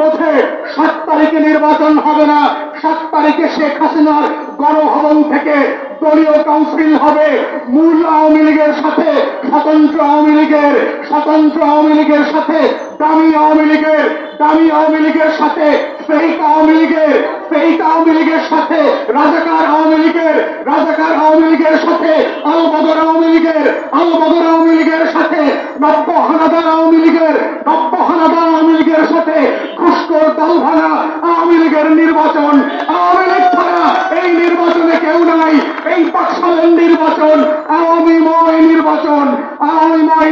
বোঝে 7 তারিখে নির্বাচন হবে না, 7 তারিখে শেখ হাসিনার গণভবন থেকে দলীয় কাউন্সিল হবে মূল আওয়ামী লীগের সাথে, স্বতন্ত্র আওয়ামী লীগের সাথে, দামি আওয়ামী লীগের সাথে, ফেক আওয়ামী লীগের সাথে, রাজাকার আওয়ামী লীগের সাথে, আলবদর আওয়ামী লীগের সাথে, নব্য হানাদার আওয়ামী লীগের সাথে, ঘুষখোর দলভাঙা আওয়ামী লীগের নির্বাচন। আওয়ামী লীগ ছাড়া এই নির্বাচনে কেউ নাই। এই বাকশালের নির্বাচন আওয়ামীময়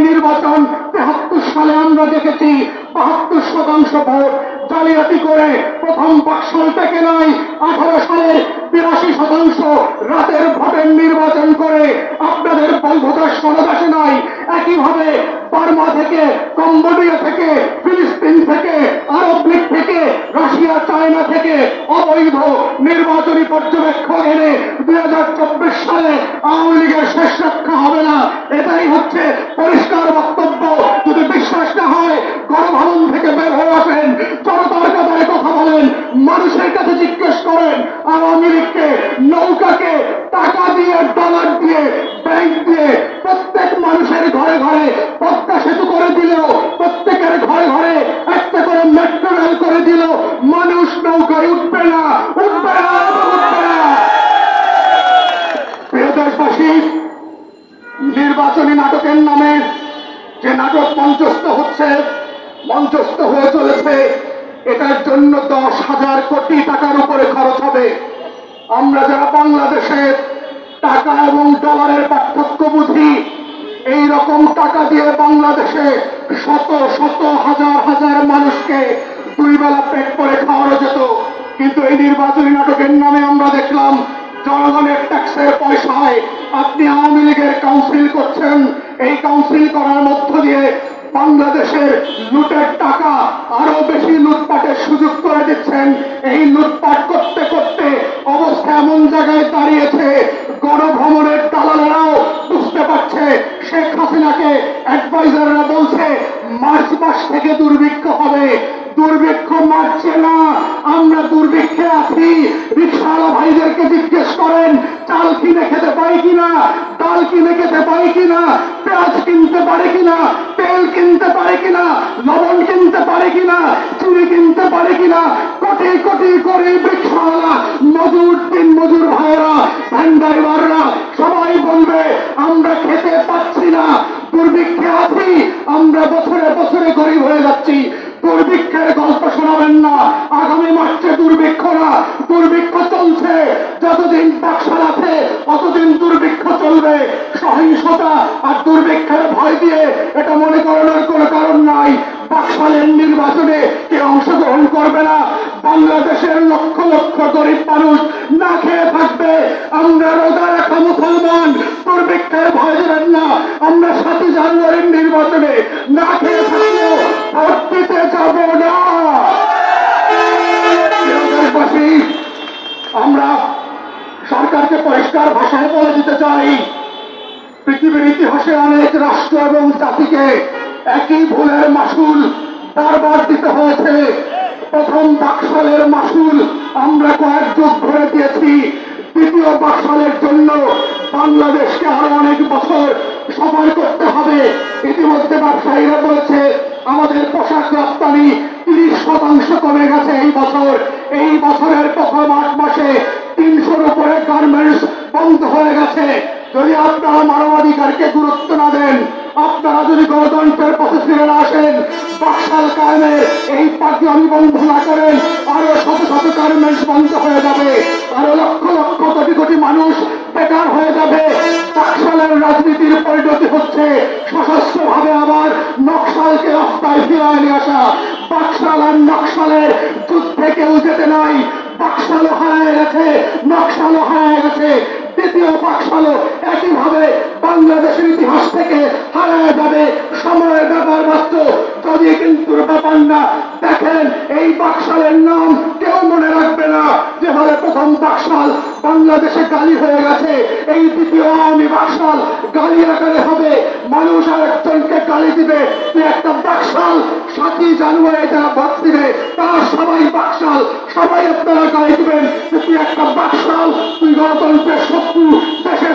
নির্বাচন। 73 সালে আমরা দেখেছি 72% ভোট জালিয়াতি করে প্রথম বাকশাল থেকে নয়, 18 সালের 82% রাতের ভোটের নির্বাচন করে আপনাদের বৈধতার সনদ আসে নাই। একইভাবে বার্মা থেকে, কম্বোডিয়া থেকে, ফিলিস্তিন থেকে, আরব লীগ থেকে, রাশিয়া, চায়না থেকে অবৈধ নির্বাচনী পর্যবেক্ষক এনে 2024 সালে আওয়ামী লীগের শেষ রক্ষা হবে না। এটাই হচ্ছে পরিষ্কার বক্তব্য। যদি বিশ্বাস না হয় গণভবন থেকে বের হয়ে আসেন, জনতার কাতারে কথা বলেন, মানুষের কাছে জিজ্ঞেস করেন আওয়ামী লীগকে, নৌকাকে টাকা দিয়ে, ডলার দিয়ে, ব্যাংক দিয়ে প্রত্যেক মানুষের ঘরে ঘরে পদ্মা সেতু করে দিল, প্রত্যেকের ঘরে ঘরে একটা করে মেট্রো রেল করে দিল, মানুষ নৌকায় উঠবে না। প্রিয় দেশবাসী, নির্বাচনী নাটকের নামে যে নাটক মঞ্চস্থ হয়ে চলেছে, এটার জন্য 10,000 কোটি টাকার উপরে খরচ হবে। আমরা যারা বাংলাদেশে টাকা এবং ডলারের পার্থক্য বুঝি, এই রকম টাকা দিয়ে বাংলাদেশে শত শত হাজার হাজার মানুষকে 2 বেলা পেট করে খাওয়ানো যেত। কিন্তু এই নির্বাচনী নাটকের নামে আমরা দেখলাম জনগণের ট্যাক্সের পয়সায় আপনি আওয়ামী লীগের কাউন্সিল করছেন। এই কাউন্সিল করার মধ্য দিয়ে বাংলাদেশের লুটের টাকা আরো বেশি লুটপাটের সুযোগ করে দিচ্ছেন। এই লুটপাট করতে করতে অবস্থা এমন জায়গায় দাঁড়িয়েছে, গণভবনের দালালেরাও বুঝতে পারছে শেখ হাসিনাকে অ্যাডভাইজাররা বলছে মার্চ মাস থেকে দুর্ভিক্ষ হবে। দুর্ভিক্ষ মারছে না, আমরা দুর্ভিক্ষে আছি। রিকশাওয়ালা ভাইদেরকে জিজ্ঞেস করেন চাল কিনে খেতে পাই কিনা, ডাল কিনে খেতে পাই কিনা, পেঁয়াজ কিনতে পারে কিনা, তেল কিনতে পারে কিনা, লবণ কিনতে পারে কিনা, চিনি কিনতে পারে কিনা। কোটি কোটি গরিব রিকশাওয়ালা, মজুর, দিন মজুর ভাইয়েরা, ভ্যান ড্রাইভাররা সবাই বলবে আমরা খেতে পাচ্ছি না, দুর্ভিক্ষে আছি, আমরা বছরে বছরে গরিব হয়ে যাচ্ছি। দুর্ভিক্ষের গল্প শোনাবেন না, আগামী মার্চে দুর্ভিক্ষ না, দুর্ভিক্ষ চলছে। যতদিন বাকশাল আছে ততদিন দুর্ভিক্ষ চলবে। সহিংসতা আর দুর্ভিক্ষের ভয় দিয়ে এটা মনে করানোর কোনো কারণ নাই। বাকশালের নির্বাচনে কেউ অংশগ্রহণ করবে না। বাংলাদেশের লক্ষ লক্ষ গরিব মানুষ না খেয়ে থাকবে। আমরা রোজা রাখা মুসলমান, দুর্ভিক্ষের ভয় দেবেন না। আমরা 7 জানুয়ারির নির্বাচনে না খেয়ে থাকলেও ভোট দিতে যাব না। দেশবাসী, আমরা সরকারকে পরিষ্কার ভাষায় বলে দিতে চাই, পৃথিবীর ইতিহাসে অনেক রাষ্ট্র এবং জাতিকে একই ভুলের মাসুল বারবার দিতে হয়েছে। প্রথম বাকশালের মাসুল আমরা কয়েক যুগ ধরে দিয়েছি। দ্বিতীয় বাকশালের জন্য বাংলাদেশকে আরো অনেক বছর সফর করতে হবে। ইতিমধ্যে ব্যবসায়ীরা বলেছে আমাদের পোশাক রপ্তানি 30% কমে গেছে এই বছর। এই বছরের প্রথম 8 মাসে 300-র উপরে গার্মেন্টস বন্ধ হয়ে গেছে। যদি আপনারা মানবাধিকারকে গুরুত্ব না দেন, আপনারা যদি গণতন্ত্রের পথে ফিরে না আসেন, বাকশাল কায়েমের এই পাগলামি বন্ধ না করেন, আরো শত শত গার্মেন্টস বন্ধ হয়ে যাবে, আরো লক্ষ লক্ষ কোটি কোটি মানুষ বেকার হয়ে যাবে। বাকশালের রাজনীতির পরিণতি হচ্ছে সশস্ত্রভাবে আবার নকশালকে রাস্তায় ফিরিয়ে নিয়ে আসা। বাকশাল আর নকশালের যুদ্ধে কেউ যেতে নাই। বাকশালও হারায় গেছে, নকশালও হারায় গেছে। দ্বিতীয় বাকশালও একইভাবে বাংলাদেশের ইতিহাস থেকে হারায় যাবে। সময়ের ব্যাপার মাত্র। যদি কিন্তু ব্যাপার না দেখেন, এই বাকশালের নাম কেউ মনে রাখবে না। যেভাবে প্রথম বাকশাল বাংলাদেশে গালি হয়ে গেছে, এই দ্বিতীয় আওয়ামী বাকশাল গালি আকারে হবে। মানুষ আর একজনকে গালি দিবে, তুই একটা বাকশাল, 7ই জানুয়ারি যারা ভোট দিবে তারা সবাই বাকশাল, সবাই আপনারা গালি দিবেন যে তুই একটা বাকশাল, তুই গণতন্ত্রের শত্রু, দেশের